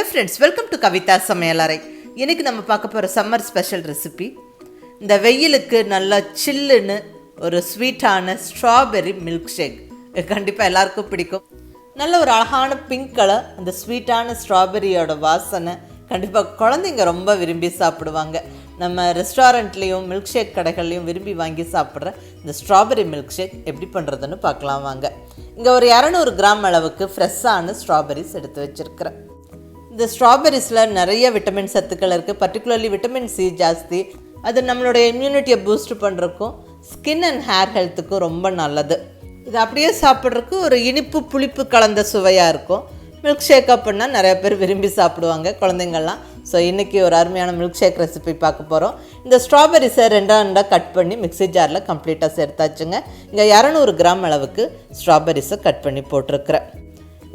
Hello friends, welcome to KAVITHASAMAYALARAI. இன்னைக்கு நம்ம பார்க்க போற சம்மர் ஸ்பெஷல் ரெசிபி. இந்த வெயிலுக்கு நல்ல சில்லுன்னு ஒரு ஸ்வீட்டான ஸ்ட்ராபெரி மில்க் ஷேக். கண்டிப்பா எல்லாருக்கும் பிடிக்கும். நல்ல ஒரு அழகான பிங்க் கலர், அந்த ஸ்வீட்டான ஸ்ட்ராபெரியோட வாசனை கண்டிப்பா குழந்தைங்க ரொம்ப விரும்பி சாப்பிடுவாங்க. நம்ம ரெஸ்டாரண்ட்லேயும் மில்க் ஷேக் கடைகள்லையும் விரும்பி வாங்கி சாப்பிட்ற இந்த ஸ்ட்ராபெரி மில்க் ஷேக் எப்படி பண்ணுறதுன்னு பார்க்கலாம் வாங்க. இங்கே ஒரு 200 கிராம் அளவுக்கு ஃப்ரெஷ்ஷான ஸ்ட்ராபெரிஸ் எடுத்து வச்சுருக்கிறேன். இந்த ஸ்ட்ராபெரிஸில் நிறைய விட்டமின் சத்துக்கள் இருக்குது. பர்டிகுலர்லி விட்டமின் சி ஜாஸ்தி. அது நம்மளுடைய இம்யூனிட்டியை பூஸ்ட் பண்ணுறக்கும் ஸ்கின் அண்ட் ஹேர் ஹெல்த்துக்கும் ரொம்ப நல்லது. இது அப்படியே சாப்பிட்றதுக்கு ஒரு இனிப்பு புளிப்பு கலந்த சுவையாக இருக்கும். மில்க் ஷேக் அப்படின்னா நிறைய பேர் விரும்பி சாப்பிடுவாங்க குழந்தைங்கள்லாம். ஸோ இன்றைக்கி ஒரு அருமையான மில்க் ஷேக் ரெசிபி பார்க்க போகிறோம். இந்த ஸ்ட்ராபெரிஸை ரெண்டாக கட் பண்ணி மிக்ஸி ஜாரில் கம்ப்ளீட்டாக சேர்த்தாச்சுங்க. இங்கே 200 கிராம் அளவுக்கு ஸ்ட்ராபெரிஸை கட் பண்ணி போட்டிருக்கிறேன்.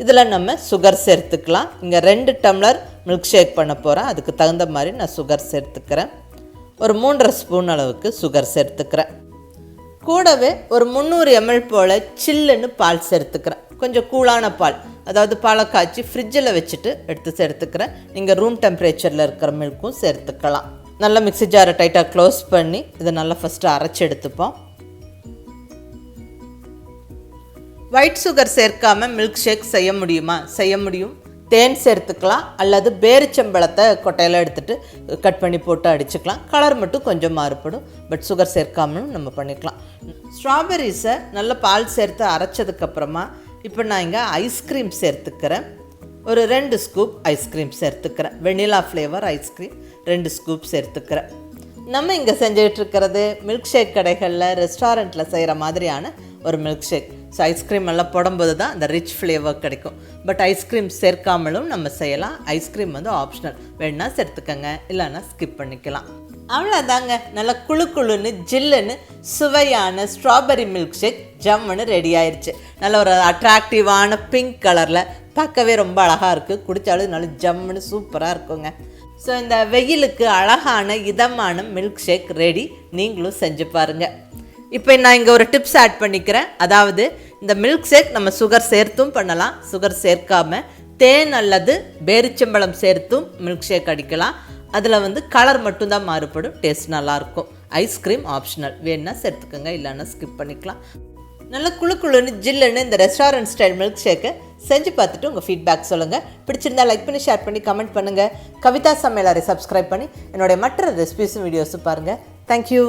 இதில் நம்ம சுகர் சேர்த்துக்கலாம். இங்கே 2 டம்ளர் மில்க் ஷேக் பண்ண போகிறேன். அதுக்கு தகுந்த மாதிரி நான் சுகர் சேர்த்துக்கிறேன். ஒரு 3.5 ஸ்பூன் அளவுக்கு சுகர் சேர்த்துக்கிறேன். கூடவே ஒரு 300 ml போல் சில்லுன்னு பால் சேர்த்துக்கிறேன். கொஞ்சம் கூலான பால், அதாவது பாலை காய்ச்சி ஃப்ரிட்ஜில் வச்சுட்டு எடுத்து சேர்த்துக்கிறேன். நீங்கள் ரூம் டெம்பரேச்சரில் இருக்கிற மில்க்கும் சேர்த்துக்கலாம். நல்லா மிக்ஸி ஜாரை டைட்டாக க்ளோஸ் பண்ணி இதை நல்லா ஃபஸ்ட்டு அரைச்சி எடுத்துப்போம். ஒயிட் சுகர் சேர்க்காமல் மில்க் ஷேக் செய்ய முடியுமா? செய்ய முடியும். தேன் சேர்த்துக்கலாம், அல்லது பேரிச்சம்பழத்தை கொட்டையில் எடுத்துகிட்டு கட் பண்ணி போட்டு அடிச்சுக்கலாம். கலர் மட்டும் கொஞ்சம் மாறுபடும். பட் சுகர் சேர்க்காமலும் நம்ம பண்ணிக்கலாம். ஸ்ட்ராபெரிஸை நல்லா பால் சேர்த்து அரைச்சதுக்கப்புறமா இப்போ நான் இங்கே ஐஸ்கிரீம் சேர்த்துக்கிறேன். ஒரு 2 ஸ்கூப் ஐஸ்கிரீம் சேர்த்துக்கிறேன். வெண்ணிலா ஃப்ளேவர் ஐஸ்கிரீம் 2 ஸ்கூப் சேர்த்துக்கிறேன். நம்ம இங்கே செஞ்சுக்கிட்டு இருக்கிறது மில்க் ஷேக் கடைகளில் ரெஸ்டாரண்ட்டில் செய்கிற மாதிரியான ஒரு மில்க் ஷேக். ஸோ ஐஸ்கிரீம் எல்லாம் போடும்போது தான் அந்த ரிச் ஃப்ளேவர் கிடைக்கும். பட் ஐஸ்கிரீம் சேர்க்காமலும் நம்ம செய்யலாம். ஐஸ்கிரீம் வந்து ஆப்ஷனல், வேணால் சேர்த்துக்கங்க, இல்லைன்னா ஸ்கிப் பண்ணிக்கலாம். அவ்வளோதாங்க. நல்லா குழு குழுன்னு ஜில்லுன்னு சுவையான ஸ்ட்ராபெரி மில்க் ஷேக் ஜம்முன்னு ரெடி ஆயிடுச்சு. நல்ல ஒரு அட்ராக்டிவான பிங்க் கலரில் பார்க்கவே ரொம்ப அழகாக இருக்குது. குடித்தாலும் நல்லா ஜம்முன்னு சூப்பராக இருக்குங்க. ஸோ இந்த வெயிலுக்கு அழகான இதமான மில்க் ஷேக் ரெடி. நீங்களும் செஞ்சு பாருங்கள். இப்போ நான் இங்கே ஒரு டிப்ஸ் ஆட் பண்ணிக்கிறேன். அதாவது இந்த மில்க் ஷேக் நம்ம சுகர் சேர்த்தும் பண்ணலாம், சுகர் சேர்க்காம தேன் அல்லது பேரிச்சம்பழம் சேர்த்தும் மில்க் ஷேக் அடிக்கலாம். அதில் வந்து கலர் மட்டும்தான் மாறுபடும், டேஸ்ட் நல்லாயிருக்கும். ஐஸ்கிரீம் ஆப்ஷனல், வேணுன்னா சேர்த்துக்கோங்க, இல்லைன்னா ஸ்கிப் பண்ணிக்கலாம். நல்லா குழு குழுன்னு ஜில்லுன்னு இந்த ரெஸ்டாரண்ட் ஸ்டைல் மில்க் ஷேக்கை செஞ்சு பார்த்துட்டு உங்கள் ஃபீட்பேக் சொல்லுங்கள். பிடிச்சிருந்தா லைக் பண்ணி ஷேர் பண்ணி கமெண்ட் பண்ணுங்கள். கவிதா சமையலறை சப்ஸ்கிரைப் பண்ணி என்னுடைய மற்ற ரெசிபிஸும் வீடியோஸும் பாருங்கள். தேங்க்யூ.